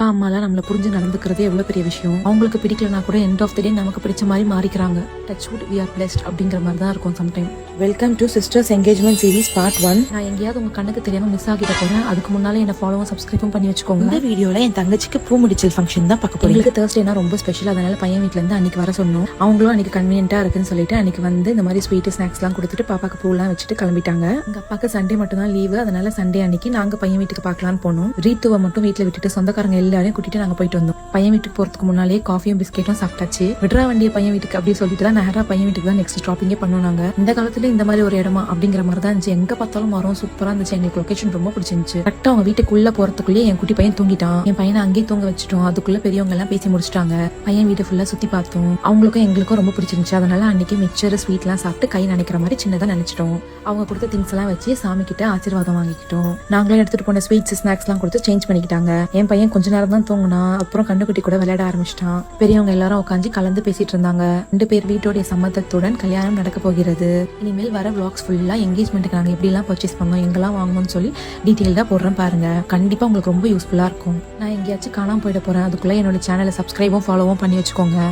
அப்பா அம்மாலாம் நம்மள புரிஞ்சு நடந்துக்கிறதே எவ்வளவு பெரிய விஷயம். அவங்களுக்கு பிடிக்கலனா கூட எண்ட் ஆஃப் த டே நமக்கு பிடிச்ச மாதிரி மாறிக்கிறாங்க. Touch wood we are blessed அப்படிங்கிற மாதிரி தான் இருக்கும் sometime. Welcome to sisters engagement series part 1. நான் எங்கேயாவது உங்க கண்ணுக்கு தெரியாம மிஸ் ஆகிட்ட போறேன். அதுக்கு முன்னால என்ன ஃபாலோவும் சப்ஸ்கிரைபும் பண்ணி வச்சுக்கோங்க. இந்த வீடியோல என் தங்கச்சிக்கு பூ முடிச்சல் ஃபங்க்ஷன் தான் பார்க்க போறோம். எங்களுக்கு தேர்ஸ்டேனா ரொம்ப ஸ்பெஷல். அதனால பையன் வீட்ல இருந்து அன்னைக்கு வர சொன்னோம். அவங்களும் அன்னைக்கு கன்வீனியன்ட்டா இருக்குன்னு சொல்லிட்டு அன்னைக்கு வந்து இந்த மாதிரி ஸ்வீட் ஸ்நாக்ஸ் எல்லாம் கொடுத்துட்டு பாப்பாக்கு பூலாம் வச்சுட்டு கிளம்பிட்டாங்க. எங்க அப்பாக்கு சண்டே மட்டும் தான் லீவு. அதனால சண்டே அன்னைக்கு நாங்க பையன் வீட்டுக்கு பார்க்கலான்னு போனோம். ரீத்துவை மட்டும் வீட்டுல விட்டுட்டு சொந்தக்காரங்க எல்லாரையும் கூட்டிட்டு நாங்க போயிட்டு வந்தோம். பையன் வீட்டுக்கு போறதுக்கு முன்னாலே காஃபியும் பிஸ்கெட்டும் சாப்பிட்டாச்சு. விட்ரா வண்டிய பையன் வீட்டுக்கு அப்படி சொல்லிட்டு தான் நேரா பையன் வீட்டுக்கு தான் நெக்ஸ்ட் ஷாப்பிங்கே பண்ணோம். நாங்க இந்த காலத்துல இந்த மாதிரி ஒரு இடமா அப்படிங்கிற மாதிரி தான் இருந்துச்சு. எங்க பார்த்தாலும் மரம் சூப்பரா இருந்துச்சு. எங்களுக்கு லொகேஷன் ரொம்ப பிடிச்சிருந்துச்சு. கரெக்டா அவங்க வீட்டுக்குள்ள போறதுக்குள்ளே என் குட்டி பையன் தூங்கிட்டான். என் பையனை அங்கேயே தூங்க வச்சுட்டோம். அதுக்குள்ள பெரியவங்க எல்லாம் பேசி முடிச்சிட்டாங்க. பையன் வீட்டை ஃபுல்லா சுத்தி பார்த்தோம். அவங்களுக்கும் எங்களுக்கும் ரொம்ப பிடிச்சிருந்துச்சு. அதனால அன்னைக்கு மிக்சர் ஸ்வீட் எல்லாம் சாப்பிட்டு கை நினைக்கிற மாதிரி சின்னதா நினைச்சிட்டோம். அவங்க கொடுத்த திங்ஸ் எல்லாம் வச்சு சாமி கிட்ட ஆசீர்வாதம் வாங்கிக்கிட்டோம். நாங்களே எடுத்துட்டு போன ஸ்வீட்ஸ் ஸ்நாக்ஸ் எல்லாம் கொடுத்து சேஞ்ச் பண்ணிக்கிட்டாங்க. என் பையன் கொஞ்ச நேரம் தான் தூங்கினா. அப்புறம் கண்ணுக்குட்டி கூட விளையாட ஆரம்பிச்சிட்டான். பெரியவங்க எல்லாரும் உட்காந்து கலந்து பேசிட்டு இருந்தாங்க. 2 பேர் வீட்டோடைய சம்மதத்துடன் கல்யாணம் நடக்க போகிறது. இனிமேல் வர vlogs ஃபுல்லா என்கேஜ்மெண்ட்டுக்கு நாங்க எப்படி எல்லாம் பர்ச்சேஸ் பண்ணோம், எங்கெல்லாம் வாங்கணும்னு சொல்லி டீட்டெயில்டா போடுறேன் பாருங்க. கண்டிப்பா உங்களுக்கு ரொம்ப யூஸ்ஃபுல்லா இருக்கும். நான் எங்கேயாச்சும் காணாம போயிட போறேன். அதுக்குள்ள என்னோட சேனலை சப்ஸ்கிரைபும் ஃபாலோவும் பண்ணி வச்சுக்கோங்க.